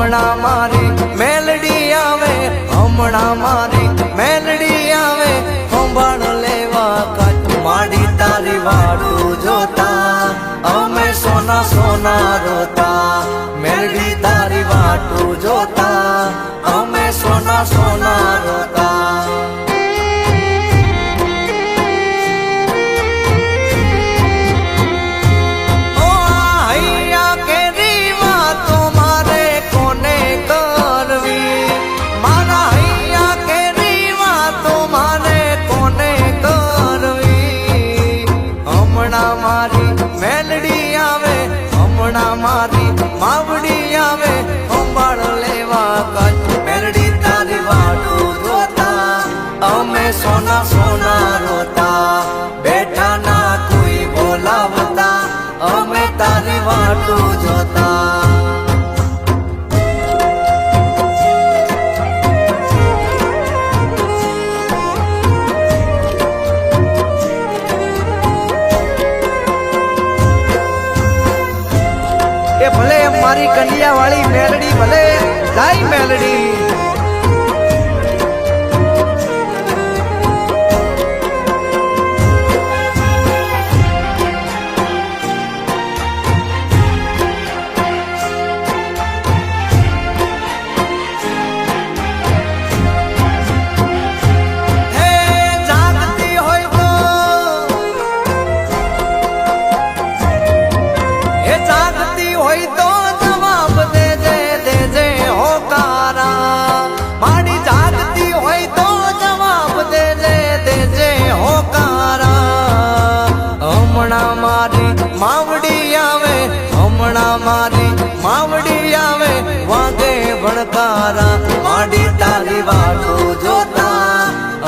હમણાં મારી મેલડી આવે, હમણાં મારી મેલડી આવે, સંભાળ લેવા કાચ માડી તારી વાટું જોતા અમે સોના સોના રોતા, મેલડી તારી વાટું જોતા અમે સોના સોના રોતા. મારી માવડી આવે, સંભાળ લેવા કાચ મેલડી તારી વાટું જોતા અમે સોના સોના રોતા, બેઠા ના કોઈ બોલાવતા અમે તારી વાટું જોતા. ભલે મારી કંડિયા વાળી મેલડી ભલે જાય મેલડી. માવડી આવે, હમણાં મારી માવડી આવે, વાગે ભણકારા માડી તારી વાટું જોતા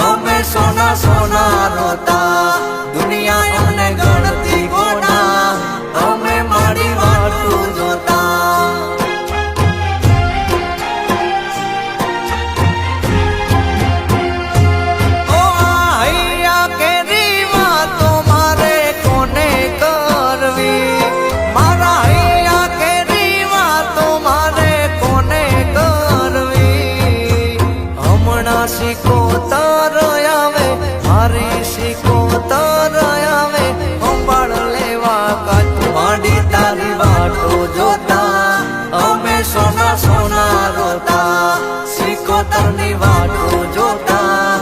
અમે સોના સોના રોતા, દુનિયા અમને ગણતી ગોડા અમે માડી વાટું જોતા. સિકોતર આવે મારી સિકોતર આવે, સંભાળ લેવા કાચ માડી તારી વાટું જોતા અમે સોના સોના રોતા, સિકોતર ની વાટું જોતા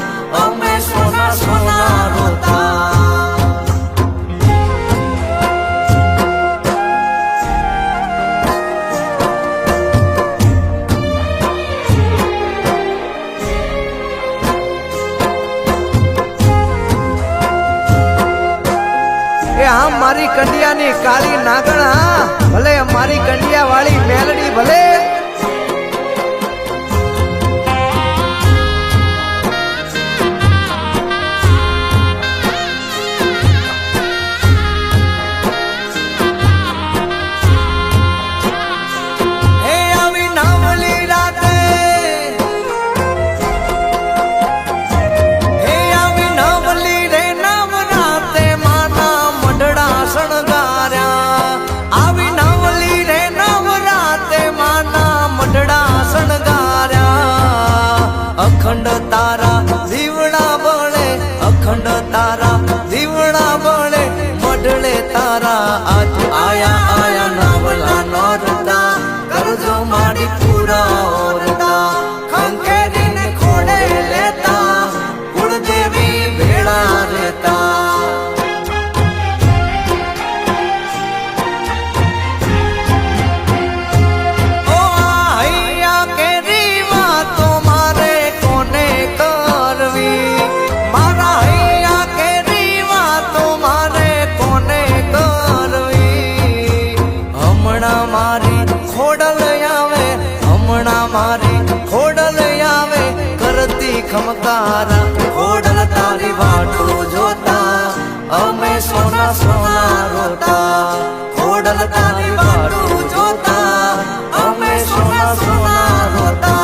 અમે સોના સોના રોતા. હા મારી કંડિયાની કાળી નાગણ, હા ભલે મારી કંડિયા વાળી મેલડી ભલે. અખંડ તારા દીવડા બળે, અખંડ તારા દીવડા બળે, મઢડે તારા આજ આયા આયા નવલા નોરતા, કરજો માડી પૂરા ઓરતા, ખંખેરીને ખોડે લેતા કુળદેવી ભેળા રહેતા. ખમકારા ખોડલ તારી વાટું જોતા અમે સોના સોના રોતા, ખોડલ તારી વાટું જોતા અમે સોના સોના રોતા.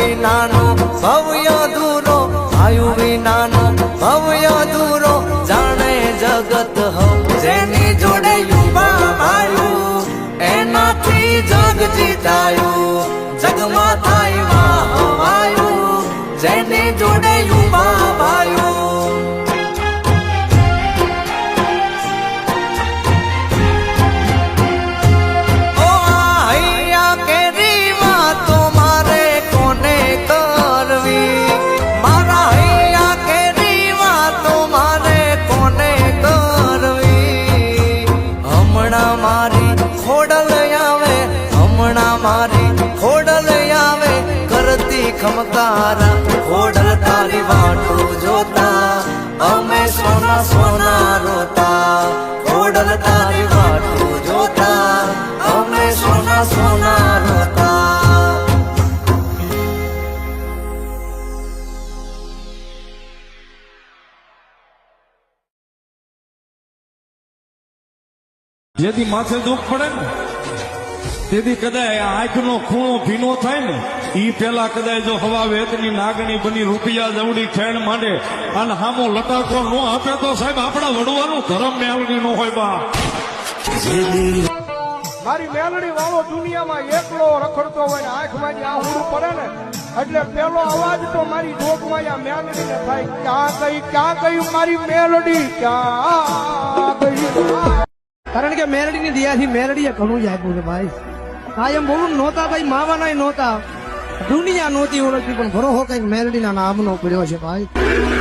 વિનાનો ભવ્ય દૂરો આયુ વિનાનો ભવ્ય દૂરો જાણે જગત હવ જેની જોડે યુવા માયું એનાથી જગ જીતાયું જગમાં થાય વાહવાયું જેની જોડે યુવા માયું ઓ હૈયા કેરી વાતો મારે કોને કરવી મારા હૈયા કેરી વાતો મારે કોને કરવી હમણાં મારી ખોડલ આવે હમણાં મારી ખોડલ આવે કરતી ખમકારા ખોડલ તારી વાટું જોતા અમે સોના સોના રોતા ખોડલ તારી વાટું જોતા અમે સોના સોના રોતા જેથી માથે દુઃખ પડે ને તેથી કદાચ આંખનો ખૂણો ભીનો થાય ને ઈ પેલા કદાચ જો હવા વેતની નાગણી બની રૂપિયા જવડી ખેણ માંડે અને હામો લટાકો નો આપે તો સાહેબ આપણા વડવાનું ધરમ મેળવી નો હોય બા મારી મેલડી વાળો દુનિયામાં એકલો રખડતો હોય ને આંખમાં આહુડું પડે ને એટલે પેલો અવાજ તો મારી ડોકમાં મેલડી ને થાય ક્યાં ગયું મારી મેલડી ક્યાં ગયું કારણ કે મેલડી ની દયાથી મેલડીએ ઘણું જ આપ્યું છે ભાઈ હા એમ બોલું નહોતા ભાઈ માવાના નહોતા દુનિયા નહોતી ઓળખતી પણ ભરોહો કઈક મેલડી ના નામનો પડ્યો છે ભાઈ